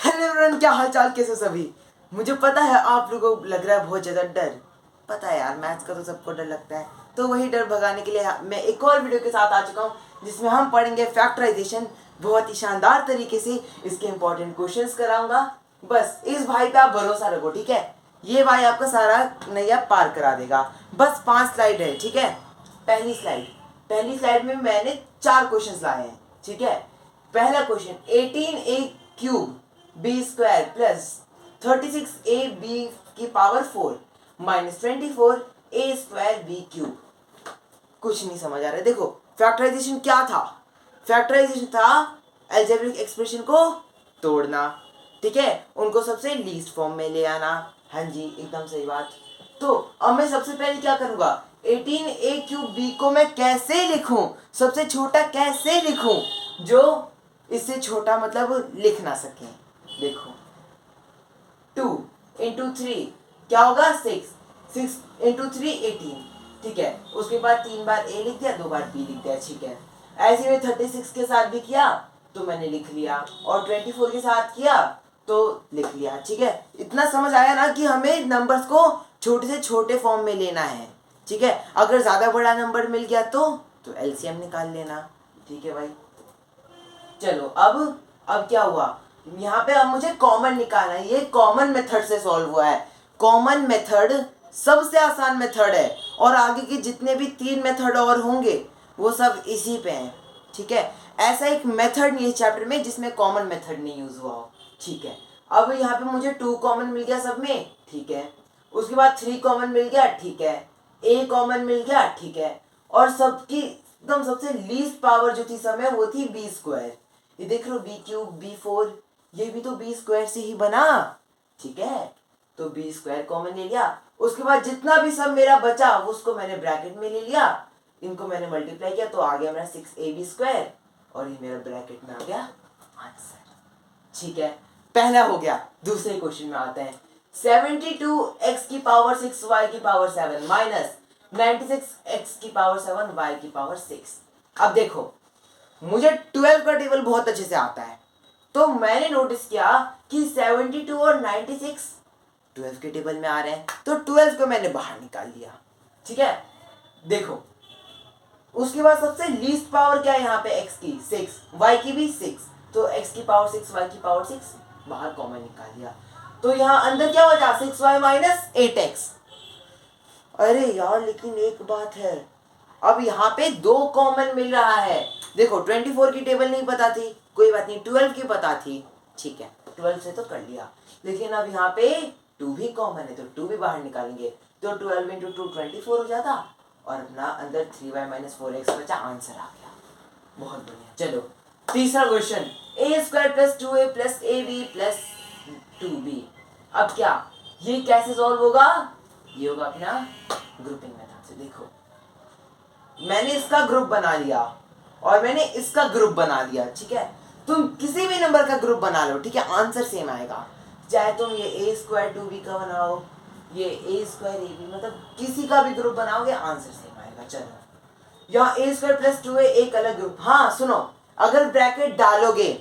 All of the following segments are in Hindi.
हेलो एवरीवन, क्या हाल चाल, कैसे सभी। मुझे पता है आप लोगों को लग रहा है बहुत ज़्यादा डर। पता है यार, मैथ्स का तो सबको डर लगता है, तो वही डर भगाने के लिए मैं एक और वीडियो के साथ आ चुका हूँ जिसमें हम पढ़ेंगे फैक्टराइजेशन। बहुत ही शानदार तरीके से इसके इंपॉर्टेंट क्वेश्चंस कराऊंगा। बस इस भाई पे आप भरोसा रखो, ठीक है। ये भाई आपका सारा नैया पार करा देगा। बस 5 स्लाइड है, ठीक है। पहली स्लाइड में मैंने 4 क्वेश्चंस लाए हैं, ठीक है। पहला question, 18a³ b² plus 36ab की पावर 4 माइनस 24a²b³। कुछ नहीं समझ आ रहा है। देखो फैक्टराइजेशन क्या था। फैक्टराइजेशन था अलजेब्रिक एक्सप्रेशन को तोड़ना, ठीक है, उनको सबसे लीस्ट फॉर्म में ले आना। हाँ जी, एकदम सही बात। तो अब मैं सबसे पहले क्या करूंगा, 18a³ को मैं कैसे लिखूं, सबसे छोटा कैसे लिखूं जो इससे छोटा मतलब लिख ना सके। देखो 2 × 3 क्या होगा, 6 × 3 18, ठीक है। उसके बाद 3 बार a लिख दिया, 2 बार b लिख दिया, ठीक है। ऐसे में 36 के साथ भी किया तो मैंने लिख लिया, और 24 के साथ किया तो लिख लिया, ठीक है। इतना समझ आया ना कि हमें नंबर्स को छोटे से छोटे फॉर्म में लेना है, ठीक है। अगर ज्यादा बड़ा नंबर मिल गया तो एलसीएम निकाल लेना, ठीक है भाई। चलो अब क्या हुआ, यहाँ पे अब मुझे कॉमन निकालना है। ये कॉमन मेथड से सॉल्व हुआ है। कॉमन मेथड सबसे आसान मेथड है, और आगे के जितने भी 3 मेथड और होंगे वो सब इसी पे हैं, ठीक है। ऐसा एक मेथड नहीं है चैप्टर में जिसमें कॉमन मेथड नहीं यूज हुआ हो, ठीक है। अब यहाँ पे मुझे 2 कॉमन मिल गया सब में, ठीक है। उसके बाद 3 कॉमन मिल गया, ठीक है। a कॉमन मिल गया, ठीक है। और सबकी एकदम सबसे लीस्ट पावर जो थी सब में वो थी b²। ये देख लो b³ b4, ये भी तो b² से ही बना, ठीक है। तो b² कॉमन ले लिया। उसके बाद जितना भी सब मेरा बचा उसको मैंने ब्रैकेट में ले लिया, इनको मैंने मल्टीप्लाई किया तो आ गया मेरा 6ab², और ये मेरा ब्रैकेट में आ गया आंसर, ठीक है। पहला हो गया। दूसरे क्वेश्चन में आते हैं। 72x की पावर 6 y की पावर 7 माइनस 96x की पावर 7 y की पावर 6। अब देखो मुझे 12 का टेबल बहुत अच्छे से आता है, तो मैंने नोटिस किया कि 72 और 96 12 के टेबल में आ रहे हैं, तो 12 को मैंने बाहर निकाल दिया, ठीक है। देखो उसके बाद सबसे लीस्ट पावर क्या है यहाँ पे, x की 6, y की भी 6, तो x की पावर 6 y की पावर 6 बाहर कॉमन निकाल दिया। तो यहाँ अंदर क्या बचा, 6y माइनस 8x। अरे यार लेकिन एक बात है, अब यहाँ पे 2 कॉमन मिल रहा है। देखो 24 की टेबल नहीं पता थी, कोई बात नहीं, 12 की पता थी, ठीक है, 12 से तो कर लिया। लेकिन अब यहाँ पे 2 भी कॉमन है, तो 2 भी बाहर निकालेंगे, तो 12 × 2 24 हो जाता, और अपना अंदर 3y माइनस 4x बचा, आंसर आ गया। बहुत बढ़िया। चलो तीसरा question, a² plus 2a plus ab plus 2b। अब क्या, ये कैसे सॉल्व होगा, ये होगा अपना ग्रुपिंग मेथड से। देखो मैंने इसका ग्रुप बना लिया और मैंने इसका ग्रुप बना दिया, ठीक है। तुम किसी भी नंबर का ग्रुप बना लो, ठीक है, आंसर सेम आएगा। चाहे तुम ये a² 2b का बनाओ, ये a² ab, मतलब किसी का भी ग्रुप बनाओगे आंसर सेम आएगा। चलो यहाँ a² प्लस 2a एक अलग ग्रुप। हाँ सुनो, अगर ब्रैकेट डालोगे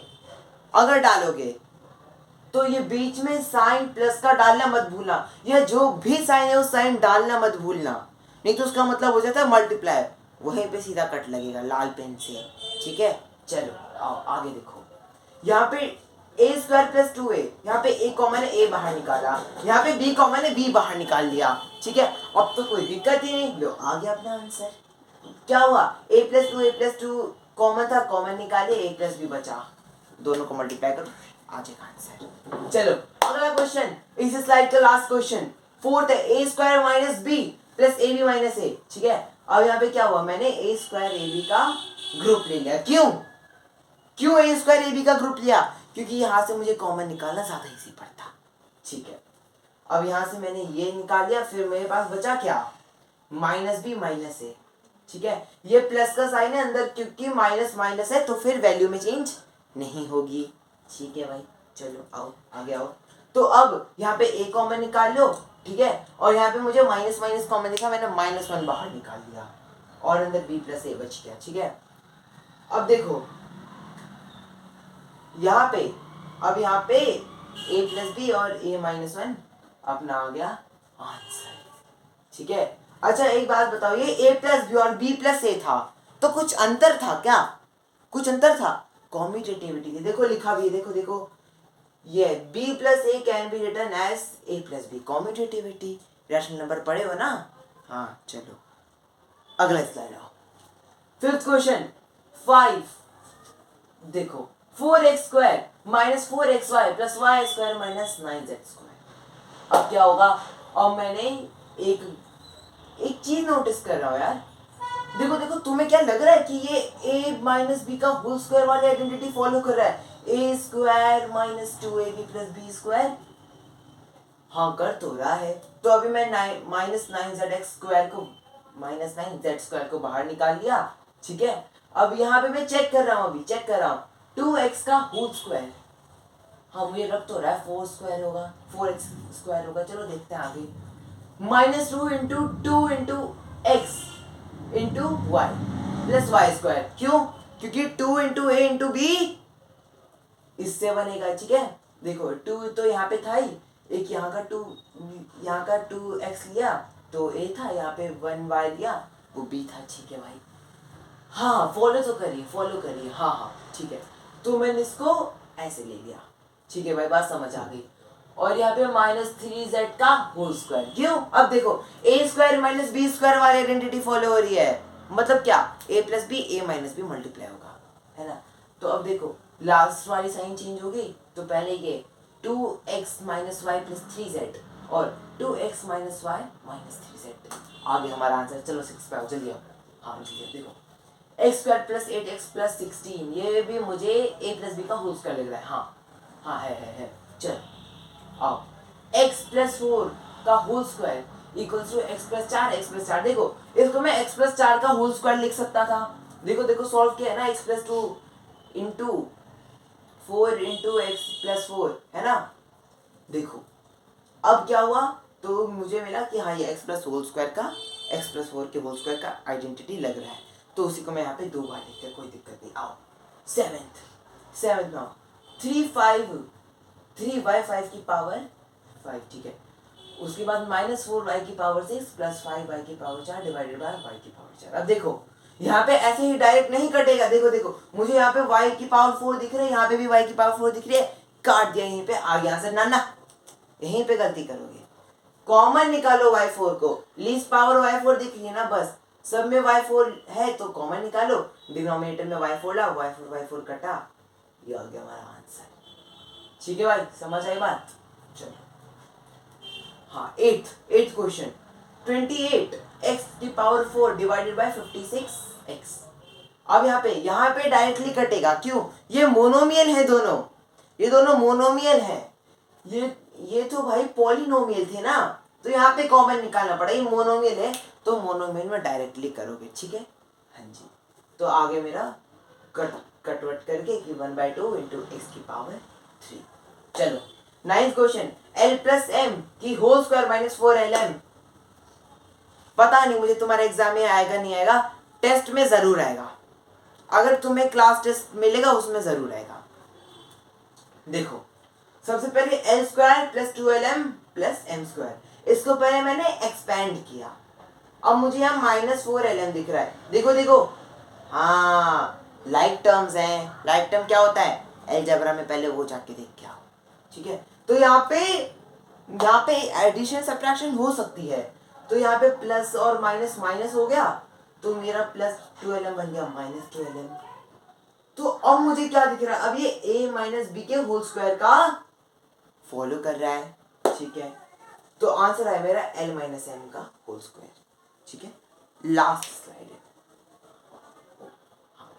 तो ये बीच में साइन प्लस का डालना मत भूलना, यह जो भी साइन है उस साइन डालना मत भूलना, नहीं तो उसका मतलब हो जाता है मल्टीप्लाई, वहीं पे सीधा कट लगेगा लाल पेन से, ठीक है। चलो आओ आगे देखो, यहाँ पे a² प्लस 2a, यहाँ पे a कॉमन है, a बाहर निकाला, यहाँ पे b कॉमन है, b बाहर निकाल लिया, ठीक है। अब तो कोई दिक्कत ही नहीं, लो आ गया अपना आंसर। क्या हुआ, a plus 2a plus 2 common था, कॉमन निकाले, a प्लस b बचा, दोनों को मल्टीप्लाई करो आ जाएगा आंसर। चलो अगला क्वेश्चन, इस स्लाइड का लास्ट क्वेश्चन, फोर्थ है, a² minus b plus ab minus a, ठीक है। अब यहाँ पे क्या हुआ, मैंने a² ab का ग्रुप ले लिया। क्यों a² ab का ग्रुप लिया, क्योंकि यहाँ से मुझे कॉमन निकालना ज्यादा इजी पड़ता, ठीक है। अब यहाँ से मैंने ये निकाल लिया, फिर मेरे पास बचा क्या, माइनस b माइनस a, ठीक है। ये प्लस का साइन है अंदर, क्योंकि माइनस माइनस है तो फिर वैल्यू में चेंज नहीं होगी, ठीक है भाई। चलो आओ आगे आओ। तो अब यहाँ पे a कॉमन निकाल लो, ठीक है, और यहाँ पे मुझे माइनस माइनस कॉमन दिखा, मैंने -1 बाहर निकाल दिया, और अंदर b प्लस a बच गया, ठीक है। अब देखो यहाँ पे a प्लस बी और a माइनस वन अपना आ गया आंसर। ठीक है, अच्छा एक बात बताओ, ये a प्लस बी और b प्लस ए था तो कुछ अंतर था क्या? कुछ अंतर था? कॉम्यूटेटिविटी के देखो लिखा भी है, देखो देखो ये b plus a can be written as a plus b, commutativity. Rational number पढ़े हो ना? हाँ चलो अगला स्लाइड आओ। फिफ्थ क्वेश्चन 5 देखो 4x² minus 4xy plus y square minus 9z²। अब क्या होगा? अब मैंने एक चीज नोटिस कर रहा हूं यार, देखो देखो तुम्हें क्या लग रहा है कि ये a माइनस बी का होल स्क्वायर वाली आइडेंटिटी फॉलो कर रहा है, a square minus 2ab plus b square? हाँ कर तो रहा है। तो अभी मैं माइनस 9z² को बाहर निकाल लिया। ठीक है, अब यहाँ पे मैं चेक कर रहा हूँ, अभी चेक कर रहा हूँ 2x का होल स्क्वायर। हाँ मुझे लग तो रहा है 4 होगा, 4x² होगा। चलो देखते हैं आगे। -2 into 2 into x into y plus y square. क्यों? क्योंकि 2 इंटू ए इंटू बी इससे बनेगा। ठीक है, देखो 2 तो यहाँ पे था ही, एक यहाँ का 2, यहाँ का 2x लिया तो a था, यहाँ पे 1y लिया वो b था। ठीक है भाई, हाँ फॉलो तो करिए, फॉलो करिए। हाँ हाँ ठीक है, तो मैंने इसको ऐसे ले लिया। ठीक है भाई, बात समझ आ गई। और यहाँ पे -3z का होल स्क्वायर। क्यों? अब देखो a square minus b square वाली आइडेंटिटी फॉलो हो रही है, मतलब क्या a plus b a minus b multiply होगा, है ना? तो अब देखो लास्ट वाली साइन चेंज हो गई, तो पहले ये 2x minus Y plus 3z और 2x minus Y minus 3z आ गया हमारा आंसर। चलो 6 पे आओ जल्दी आओ। हाँ जल्दी देखो x² प्लस 8x प्लस 16, ये भी मुझे a प्लस बी का होल स्क्वायर लग रहा है। हाँ हाँ है। चलो आओ, x प्लस 4 का whole square equals to x plus 4। देखो इसको मैं x प्लस 4 का होल स्क्वायर लिख सकता था। देखो देखो सॉल्व किया है ना, x plus 2 into 4 into x plus 4, है ना? देखो अब क्या हुआ, तो मुझे मिला कि हाँ ये x प्लस होल स्क्वायर का, x प्लस 4 के होल स्क्वायर का आइडेंटिटी लग रहा है, तो उसी को मैं यहाँ पे 2 बार लिखते हैं, कोई दिक्कत नहीं। आओ सेवेंथ में 3y 5 की पावर 5। ठीक है, उसके बाद -4y की पावर 6 प्लस 5y की पावर 4 डिवाइडेड बाय y की पावर 4। अब देखो यहाँ पे ऐसे ही डायरेक्ट नहीं कटेगा। देखो देखो मुझे यहाँ पे y की पावर 4 दिख रही है, यहाँ पे भी y की पावर 4 दिख रही है, काट दिया यहीं पे, आ गया आंसर। ना यहीं पे गलती करोगे, कॉमन निकालो y4 को, लीस्ट पावर y4 दिख रही है ना, बस सब में y4 है तो कॉमन निकालो, डिनोमिनेटर में y4 लाओ, y4 कटा, ये आ गया हमारा आंसर। ठीक है भाई, समझ आई बात? चलो हाँ एट्थ क्वेश्चन 28x की पावर 4 डिवाइडेड बाय 56x। अब यहाँ पे डायरेक्टली कटेगा। क्यों? ये मोनोमियल है दोनों, ये दोनों मोनोमियल है। ये तो भाई पॉलिनोमियल थे ना, तो यहाँ पे कॉमन निकालना पड़ा, ये मोनोमियल है तो मोनोमियल में डायरेक्टली करोगे। ठीक है, हाँ जी। तो आगे मेरा कटवट करके कि 1/2 इंटू एक्स की पावर 3। चलो 9th question, l plus m की होल स्क्वायर माइनस 4lm। पता नहीं मुझे तुम्हारे एग्जाम में आएगा नहीं आएगा, टेस्ट में जरूर आएगा, अगर तुम्हें क्लास टेस्ट मिलेगा उसमें जरूर आएगा। देखो सबसे पहले l square plus 2lm plus m square, इसको पहले मैंने एक्सपेंड किया, अब मुझे यहाँ -4lm दिख रहा है। देखो देखो हाँ लाइक टर्म्स हैं, लाइक टर्म क्या होता है अलजेब्रा में, पहले वो जाके देख के आओ। ठीक है, तो यहाँ पे एडिशन सब्ट्रैक्शन हो सकती है, तो यहाँ पे प्लस और माइनस माइनस हो गया, तो मेरा प्लस 2lm बन गया -2lm। तो अब मुझे क्या दिख रहा है, अब ये a माइनस बी के होल स्क्वायर का फॉलो कर रहा है। ठीक है, तो आंसर है मेरा l माइनस एम का होल स्क्वायर। ठीक है, लास्ट स्लाइड है।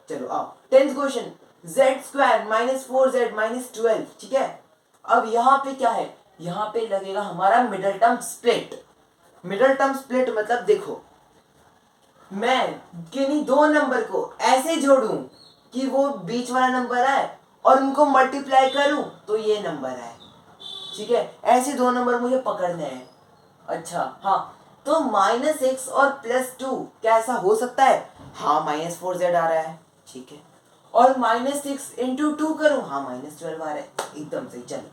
चलो आओ 10th question, z square minus 4z minus 12। ठीक है, अब यहाँ पे क्या है, यहाँ पे लगेगा हमारा middle term split. Middle term split मतलब देखो मैं किन्हीं दो नंबर को ऐसे जोड़ूं कि वो बीच वाला नंबर आए और उनको मल्टीप्लाई करूं तो ये नंबर आए। ठीक है, ऐसे दो नंबर मुझे पकड़ने हैं। अच्छा हाँ, तो -x और +2 क्या ऐसा हो सकता है? हाँ -4z आ रहा है। ठीक है, और -6 इंटू 2 करूं, हाँ -12 आ रहा है, एकदम सही। चलो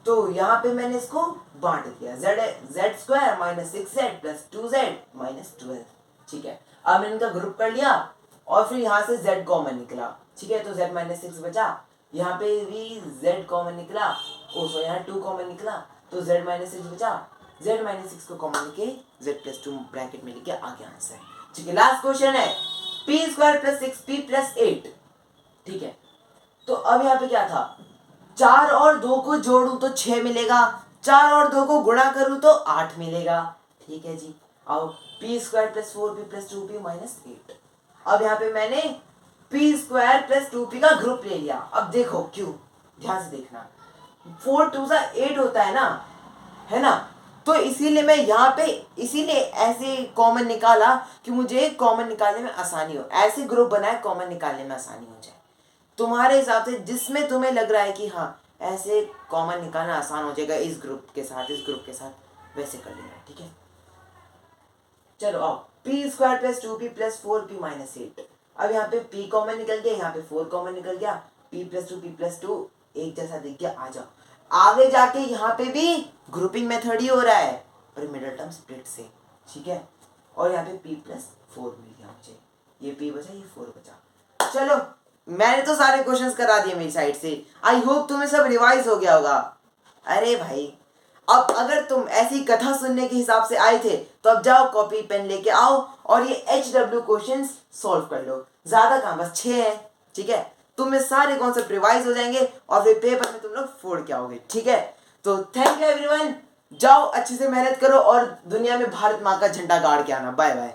तो यहाँ पे मैंने इसको बांट दिया, z square minus 6z plus 2z minus 12। ठीक है, अब मैंने इनका ग्रुप कर लिया और फिर यहाँ से z कॉमन निकला। ठीक है, तो z माइनस 6 बचा, यहाँ पे भी z कॉमन निकला, सो यहाँ 2 कॉमन निकला, तो z माइनस 6 बचा, z माइनस 6 को कॉमन लेके z प्लस 2 ब्रैकेट में लेके आ गया आंसर। ठीक है, लास्ट क्वेश्चन है p square plus 6p plus 8। ठीक है, तो अब यहाँ पे क्या था, 4 और 2 को जोड़ू तो 6 मिलेगा, 4 और 2 को गुणा करूं तो 8 मिलेगा। ठीक है जी, अब p square plus 4p plus 2p minus 8। अब यहाँ पे मैंने p स्क्वायर प्लस 2p का ग्रुप ले लिया। अब देखो क्यों, ध्यान से देखना, 4 2 सा 8 होता है ना, है ना, तो इसीलिए मैं यहाँ पे इसीलिए ऐसे कॉमन निकाला कि मुझे कॉमन निकालने में आसानी हो, ऐसे ग्रुप बनाए कॉमन निकालने में आसानी हो जाए। तुम्हारे हिसाब से जिसमें तुम्हें लग रहा है कि हाँ ऐसे कॉमन निकालना आसान हो जाएगा इस ग्रुप के साथ, इस ग्रुप के साथ, वैसे कर लेना। ठीक है, चलो आओ, p square plus 2p plus 4p minus 8। अब यहाँ पे p कॉमन निकल गया, यहाँ पे 4 कॉमन निकल गया, p प्लस 2p प्लस 2 एक जैसा दिख गया। आ जाओ, आगे जाके यहाँ पे भी ग्रुपिंग मेथड ही हो रहा है पर मिडिल टर्म स्प्लिट से। ठीक है, और यहाँ पे p प्लस 4 मिल गया मुझे, ये p बचा, ये 4 बचा। चलो, मैंने तो सारे क्वेश्चंस करा दिए मेरी साइड से, आई होप तुम्हें सब रिवाइज हो गया होगा। अरे भाई, अब अगर तुम ऐसी कथा सुनने के हिसाब से आए थे तो अब जाओ कॉपी पेन लेके आओ और ये HW क्वेश्चंस सॉल्व कर लो। ज्यादा काम, बस 6 है। ठीक है, तुम्हें सारे कॉन्सेप्ट रिवाइज हो जाएंगे और फिर पेपर में तुम लोग फोड़ के आओगे। ठीक है, तो थैंक यू एवरीवन, जाओ अच्छे से मेहनत करो और दुनिया में भारत माँ का झंडा गाड़ के आना। Bye bye.